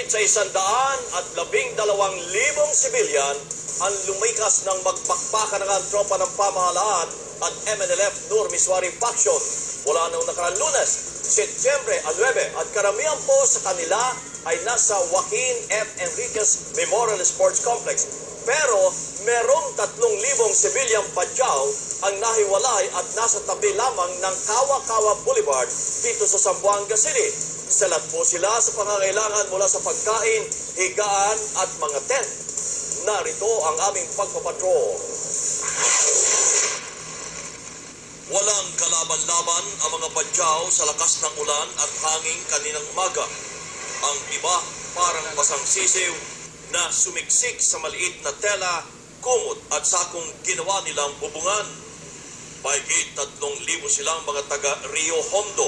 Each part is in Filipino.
Mahigit sa 112,000 sibilyan ang lumikas ng magpakpakan ng tropa ng pamahalaan at MNLF Nur Miswari faction mula noong nakarang Lunes, Setyembre 9 at karamihan po sa kanila ay nasa Joaquin F. Enriquez Memorial Sports Complex. Pero merong 3,000 sibilyang padyaw ang nahiwalay at nasa tabi lamang ng Kawa-Kawa Boulevard dito sa Zamboanga City. Salat po sila sa pangangailangan mula sa pagkain, higaan at mga tent. Narito ang aming pagpapatrol. Walang kalaban-laban ang mga badyaw sa lakas ng ulan at hangin kaninang umaga. Ang iba parang basang sisiw na sumiksik sa maliit na tela, kumot at sakong ginawa nilang bubungan. Mahigit 3,000 silang mga taga Rio Hondo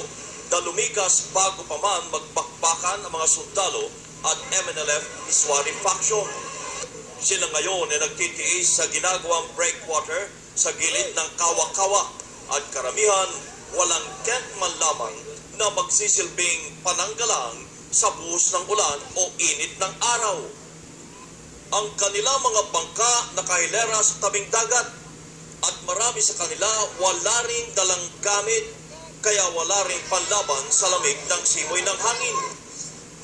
na lumikas bago pa man magpakpakan ang mga sundalo at MNLF Miswari faction. Sila ngayon ay nagtitiis sa ginagawang breakwater sa gilid ng Kawa-Kawa at karamihan walang tent man lamang na magsisilbing pananggalang sa buhos ng ulan o init ng araw. Ang kanilang mga bangka nakahilera sa tabing dagat at marami sa kanila wala rin dalang gamit kaya wala rin panlaban sa lamig ng simoy ng hangin.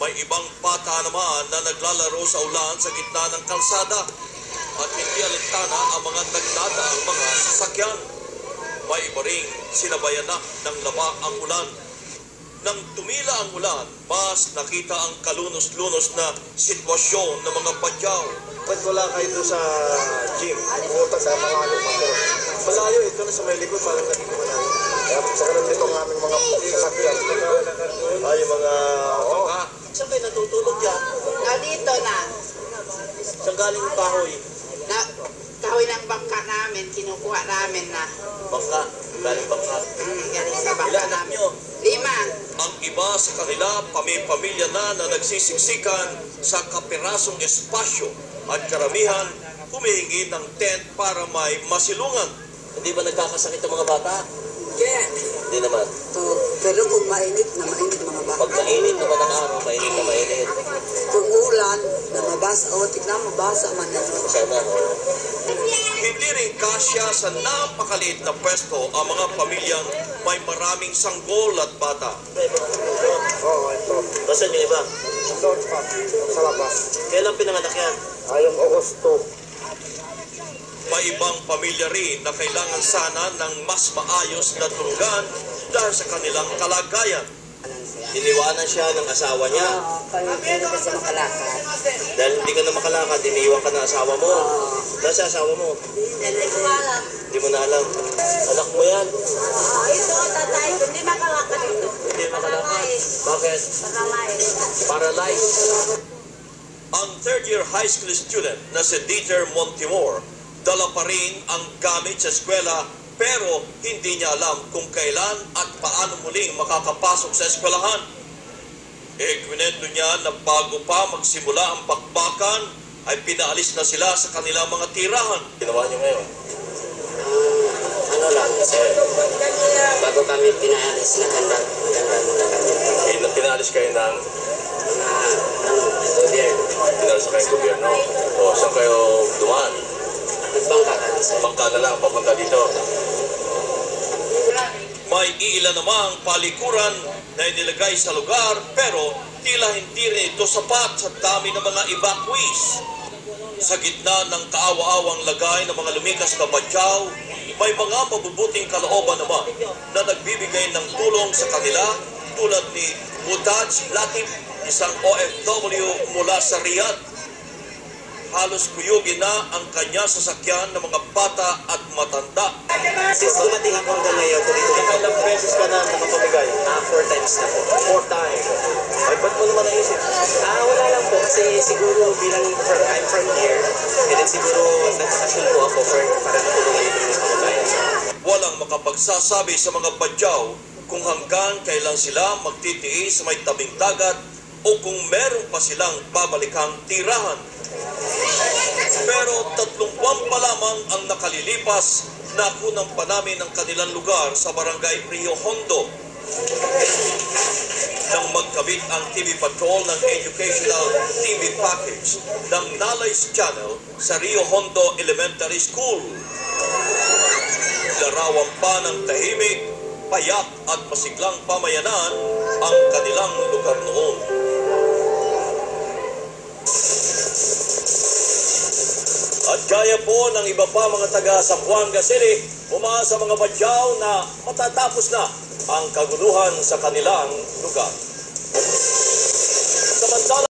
May ibang bata naman na naglalaro sa ulan sa gitna ng kalsada at hindi alintana ang mga nagdadaang mga sasakyan. May iba ring sinabayan na ng laba ang ulan. Nang tumila ang ulan, mas nakita ang kalunos-lunos na sitwasyon ng mga badyaw. Ba't wala kayo doon sa gym? Pumunta sa malayo ako. Malayo, ito na sa may likod, parang nakikita namin. Kaya sa kanan dito ang aming mga sasakyan. Ay, yung mga... Saan kayo natutulog yan? Dito na. Saan galing yung kahoy? Kahoy ng bangka namin, kinukuha namin na. Bangka? Galing bangka? Galing sa bangka Ilan anak namin. nyo? 5. Ang iba sa kanila, pamilya na nagsisiksikan sa kapirasong espasyo at karamihan humihingi ng tent para may masilungan. Hindi ba nagkakasakit ang mga bata? Kaya, Hindi naman. Pero kung mainit na mainit mga bata. Pag mainit naman ang araw, mainit na mainit. Kung ulan, na mabasa, o tignan mabasa man na. Sana. Hindi rin kasya sa napakaliit na pwesto ang mga pamilyang may maraming sanggol at bata. Oo, ito. Nasaan yung iba? Ito, sa labas. Kailan pinanganak yan? Ayong Agosto. May ibang pamilya rin na kailangan sana ng mas maayos na tulugan dahil sa kanilang kalagayan. Iniwanan siya ng asawa niya. Hindi kasi makalakad. Dahil hindi ka na makalakad, iniwan ka ng asawa mo. Nasa asawa mo? hindi ko alam. Hindi mo na alam. Anak mo yan. Ito, tatay, hindi makalakad ito. Hindi makalakad. Bakit? Paralyzed. Ang third-year high school student na si Dieter Montemor, dala pa rin ang gamit sa eskwela pero hindi niya alam kung kailan at paano muling makakapasok sa eskwelahan. Kwento niya na bago pa magsimula ang bakbakan ay pinaalis na sila sa kanilang mga tirahan. Ginawa niyo ngayon? Ano lang, sir. Bago kami pinaalis na handa muna kami. Pinaalis kayo ng Gobyerno. pinaalis kayo ng gobyerno. O saan kayo dumaan? Nagbangka kami, sir. Bangka na lang papunta dito. May iilan namang palikuran na inilagay sa lugar pero tila hindi rin ito sapat sa dami ng mga evacuees. Sa gitna ng kaawa-awang lagay ng mga lumikas na badyaw, may mga mabubuting kalooban naman na nagbibigay ng tulong sa kanila tulad ni Budaj Latif, isang OFW mula sa Riyadh. Halos kuyugin na ang kanya sasakyan ng mga bata at matanda. Since dumating ako hanggang ngayon, tuloy-tuloy. Ilang beses ka na nakapamigay? 4 times na po. 4 times. Ay, ba't mo naman naisip? Wala lang po. Kasi siguro bilang I'm from here, and then siguro nagpakasyon po ako para natulungan yung mga kababayan. Walang makapagsasabi sa mga badyaw kung hanggang kailan sila magtitiis sa may tabing dagat o kung meron pa silang babalikang tirahan. Pero 3 buwan pa lamang ang nakalilipas na kunang pa namin ang kanilang lugar sa barangay Rio Hondo. nang magkabit ang TV Patrol ng educational TV package ng Nalays Channel sa Rio Hondo Elementary School. Larawan pa ng tahimik, payat at masiglang pamayanan ang kanilang lugar noon. At gaya po ng iba pa mga taga Zamboanga City, umaasa mga badyaw na matatapos na ang kaguluhan sa kanilang lugar.